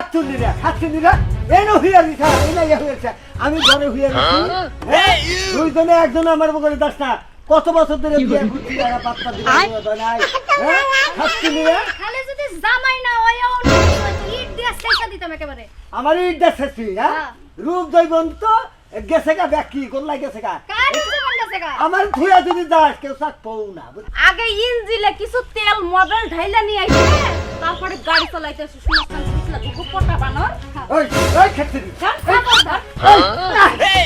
খাচ্ছুনিরা এনো হইয়া দিছা এনা ইয়া হইছে আমি ঘরে হইয়া দিছি দুইজনে একজন আমার বগলে দাস না কত বছর ধরে বিয়ে করছি আর পাত্তা দিবা নাই হ্যাঁ খাচ্ছুনিরা খালি যদি জামাই না হয় অন্য ইট দিয়ে শেষা দিতাম একেবারে আমার ইট দেখাচ্ছি হ্যাঁ রূপ দইবন তো গেছে গা ব্যাকি কোন লাগেছে গা কার জীবন গেছে গা আমার ধুয়া যদি দাস কেউ সাক পাও না আগে ইঞ্জিলে কিছু তেল মোবাইল ঢাইলা নিয়ে আইছে তারপরে গাড়ি চালাইতেছে শুনছান পিছলা খুব পটা বানর ওই খাচ্ছুনি খবরদার এই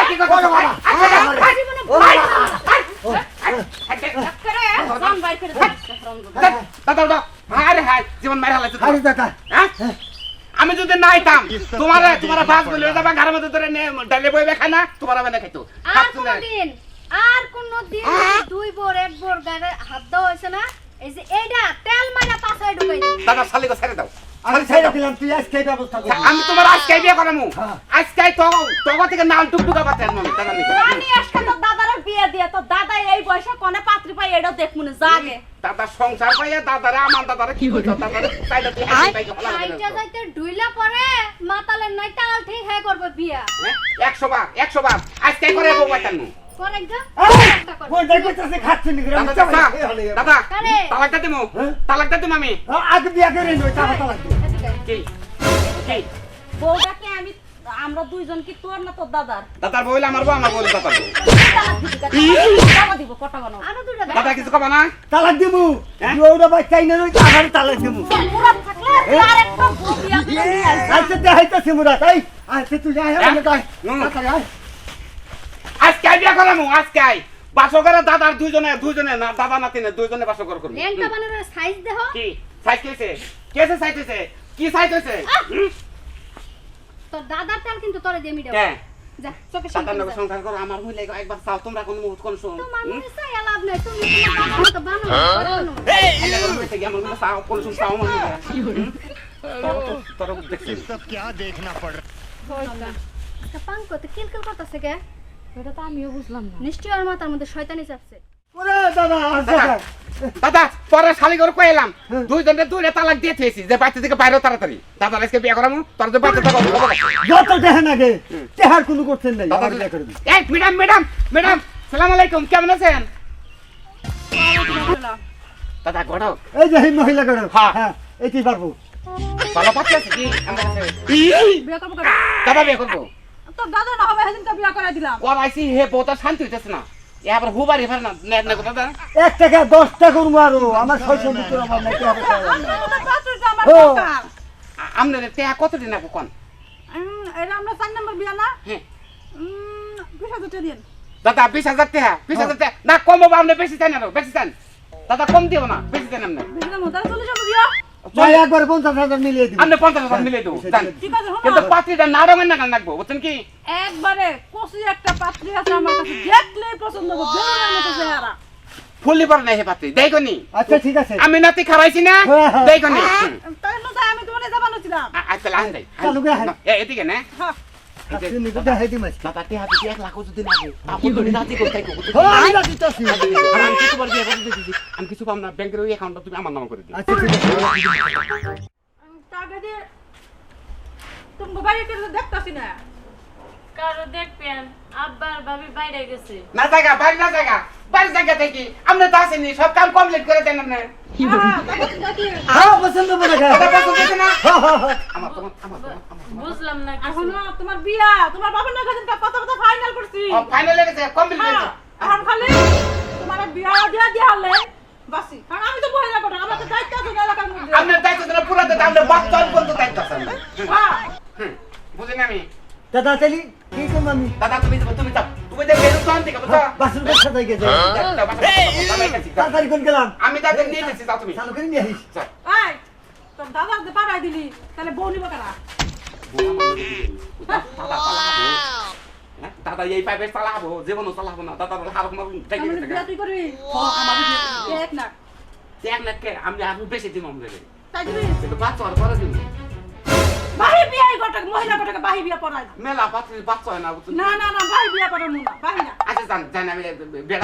কি কথা বলা করে জান বাই করে দাদা আরে হাই জীবন মাইরা লাইছে আরে দাদা আমি যদি না আইতাম তোমার বাস বলে যাবা ঘরের মধ্যে ধরে ডালে বইবে খানা তোমার মানে খাইতো আর কোনদিন দুই বোর এক বোর গায়ে হাত দাও হইছে না এই যে এইটা তেল মারা পাছায় ঢুকাই দিই দাদা শালিকে ছেড়ে দাও আমি ছেড়ে দিলাম তুই আজকে ব্যবস্থা কর আমি তোমার আজকে বিয়ে করামু আজকে তো থেকে নাল টুকটুকা পাতে দাদা নিকে রানী আজকে তো দাদার বিয়ে দিয়ে তো দাদা এই বয়সে কোনে পাত্রী পাই এটাও দেখমুনে জাগে দাদা সংসার পাইয়া দাদারে আমার দাদারে কি কইতো দাদারে চাইলে তুই হাই পাইকে ফলা আইটা যাইতে ঢুইলা পরে মাতালের নাই টাল ঠিক হ্যাঁ করবে বিয়া 100 বার আজকে করে বউ পাইতানু কোন একদম কোন দেখতেছে খাচ্ছুনি দাদা তালাকটা দিমু আমি আগে বিয়া করে নই তা কথা লাগবে কি বউটাকে আমরা দুইজন কি তোর না তোর দাদার দাদার বইলে আমার বউ আমার বউ দাদার বউ টাকা দিব কটা বানো আরো দুইটা দাদা কিছু কবা না তালাক দিমু ওটা বাচ্চাই না রই আবার তালাক দিমু মুরাদ থাকলে আর একটা বউ বিয়া করে নিয়ে আইছে আচ্ছা দেখাইতেছি মুরা তাই আচ্ছা তুই যা আয় আজকে বিয়ে করামু আজকে বাসকের দাদার দুইজনে না দাদা নাতিনে দুইজনে বাসকর করব ল্যাংটা বানানোর সাইজ দেখো কি সাইজ কেসে সাইজ হইছে কি সাইজ হইছে তোর দাদার তেল কিন্তু তোরে দিয়ে মিডাও কে যা চোখে সাতার নগর সংসার করো আমার হইলে একবার চাও তোমরা কোন মুহূর্ত কোন শুন তোমার মনে চাই লাভ নাই তুমি তোমার দাদা বানো আমার মনে চাও কোন শুন চাও মনে তোর দেখছিস सब क्या देखना पड़ रहा একটা পাঙ্কতে কিলকিল করতেছে কে এটা তো আমিও বুঝলাম না নিশ্চয় আর মাথার মধ্যে শয়তানি চাপছে ওরে দাদা দাদা পরে শালি করে কইলাম দুইজনে তালাক দিয়ে থেছি যে বাচ্চা থেকে বাইরে তাড়াতাড়ি দাদা আজকে বিয়ে করামু তোর যে বাচ্চা থাকো যত দেখেন আগে তেহার কোনো করছেন নাই আবার বিয়া করে দিই এই ম্যাডাম সালাম আলাইকুম কেমন আছেন দাদা গড়াও এই যে এই মহিলা করে হ্যাঁ। হ্যাঁ এটাই পারবো ভালো পাচ্ছি আছে কি আমার কাছে বিয়া করব কেন দাদা বিয়ে করবো তোর দাদা না হবে সেদিন তো বিয়া করে দিলাম ওর আইসি হে বহুত শান্তি হইতেছে না এবার হুবারি ফের না নেট না দাদা 1 টাকা 10 টাকা করবো আরো আমার 600 মিটার আমার নাই কি হবে আমার ও। দরকার আমনে তে কত দিন আগে কোন এটা আমরা 4 নম্বর বিয়া না হ্যাঁ 20,000 টাকা দিন দাদা 20,000 টাকা 20,000 টাকা না কমবো আপনি বেশি চান না বেশি চান দাদা কম দিও না বেশি চান আপনি বেশি দাম তাহলে 40,000 দিও ভাই একবার 50,000 মিলিয়ে দিবি আপনি 50,000 মিলিয়ে দেবো জান ঠিক আছে কিন্তু শোনো পাত্রীটা না রঙের না লাগবো বুঝছেন কি একবারে কষি একটা পাত্রী আছে আমার কাছে দেখলেই পছন্দ হবে বেরোনোর মতো চেহারা ফুললি পর নাই হে পাত্রী দেখনি আচ্ছা ঠিক আছে আমি নাতি খাওয়াইছি না দেখনি তাই না তাই আমি তোমারে যাবানো ছিলাম আচ্ছা লান যাই চালু করে হাই। এদিকে না হ্যাঁ তুমি তো দেখাই দিমাস দাদা তে হাতে 1 লাখ যদি লাগে আপনি তো নাতি কোথায় কো আমি রাজি তো আছি। আমি কিছু বার বিয়ে করে দিছি আমি কিছু পাম না ব্যাংকের ওই অ্যাকাউন্টটা তুমি আমার নাম করে দিও আচ্ছা ঠিক আছে টাকা দিয়ে তুমি বাড়ি করে দেখতাছি না কারো দেখবেন আব্বার ভাবি বাইরে গেছে না জায়গা বাইরে জায়গা থেকে আপনি তো আসেনি সব কাম কমপ্লিট করে দেন আপনি হ্যাঁ পছন্দ করে খা দাদা পছন্দ হয়েছে না আমার বুঝলাম না এখন কিছু তোমার বিয়া তোমার বাবার না কাছে কথা ফাইনাল করছি ফাইনাল হয়ে গেছে কমপ্লিট হয়েছে এখন খালি তোমার বিয়া দিয়া হলে বাসি কারণ আমি তো বহিরা কথা আমাকে দায়িত্ব আছে এলাকার মধ্যে আপনার দায়িত্ব দিলে পুরো দায়িত্ব আমরা বাচ্চার বলতে দায়িত্ব আছে হ্যাঁ বুঝেন আমি দাদা চলি কি করব আমি দাদা তুমি যাও তুমি যে বেরো তো আনতে বুঝছো বাসুর কাছে যাই গেছে তাড়াতাড়ি কোন গেলাম আমি তাদের নিয়ে যাচ্ছি যাও তুমি চালু করে নিয়ে আসিস যাও। এই তোর দাদা যে পাঠাই দিলি তাহলে বউ নিব কারা দাদা এই পাইপে চালাবো জীবনও চালাবো না দাদা হারক মারুন দেখে আমি বিয়া তুই করবি এক না এক লাখকে আমি বেশি দিন আমাদের তাই দিবি কিন্তু বাচ্চা আর পরে দিন বাহি বিয়া গোটা মহিলা গোটাকে বাহি বিয়া পড়াই মেলা বাচ্চা হয় না বুঝছো? না না না বাহি বিয়া পড়ানো না বাহি না আচ্ছা জান আমি বেড়া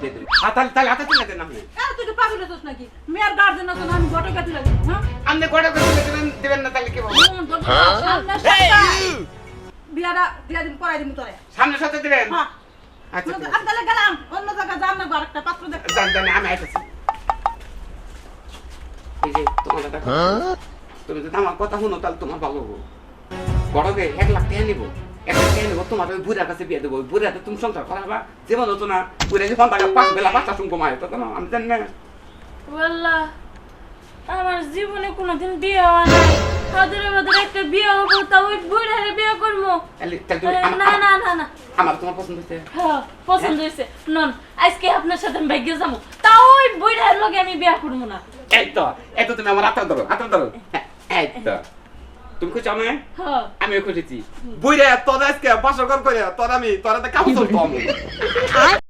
দিয়ে দেবো তাহলে হাতে তুলে দেন আপনি আর তুই কি পাগল হচ্ছিস নাকি মেয়ের গার্জেন আছে না আমি গোটাকে তুলে দেব হ্যাঁ আপনি কটা করে দেবেন না তাহলে কি বলবো সামনে সামনে বিয়াটা দিয়া দিন পড়াই দিন তোরে সামনের সাথে দেবেন হ্যাঁ আচ্ছা ঠিক আমি তাহলে গেলাম অন্য জায়গায় যান না আরেকটা পাত্র দেখ আছে। জান আমি আইতেছি এই যে তোমার কথা তুমি যদি আমার কথা শুনো তাহলে তোমার ভালো হবো বড়কে 1 লাখ টাকা নিবো 1 লাখ টাকা নিবো তোমার ওই বুড়ার কাছে বিয়ে দেবো ওই বুড়াতে তুমি সংসার করাবা যেমন হতো না বুড়া যে 5 বেলা 5টা শুন কমায় তখন আমি জানি না ওয়াল্লাহ আমার জীবনে কোনোদিন বিয়ে হয় নাই হাজারে হাজারে একটা বিয়ে হবো তা ওই বুড়ারে বিয়ে করবো তাহলে তুমি না না না না আমার তোমার পছন্দ হয়েছে হ্যাঁ পছন্দ হয়েছে নন আজকে আপনার সাথে আমি ভাগ্যে যাবো তা ওই বুড়ার লগে আমি বিয়ে করবো না এই তো তুমি আমার হাতটা ধরো হ্যাঁ এই তো তুমি খুঁজছো আমি হ্যাঁ আমিও খুঁজেছি বুড়া তোর আজকে 500 করে তোর আমি তোর কাপড়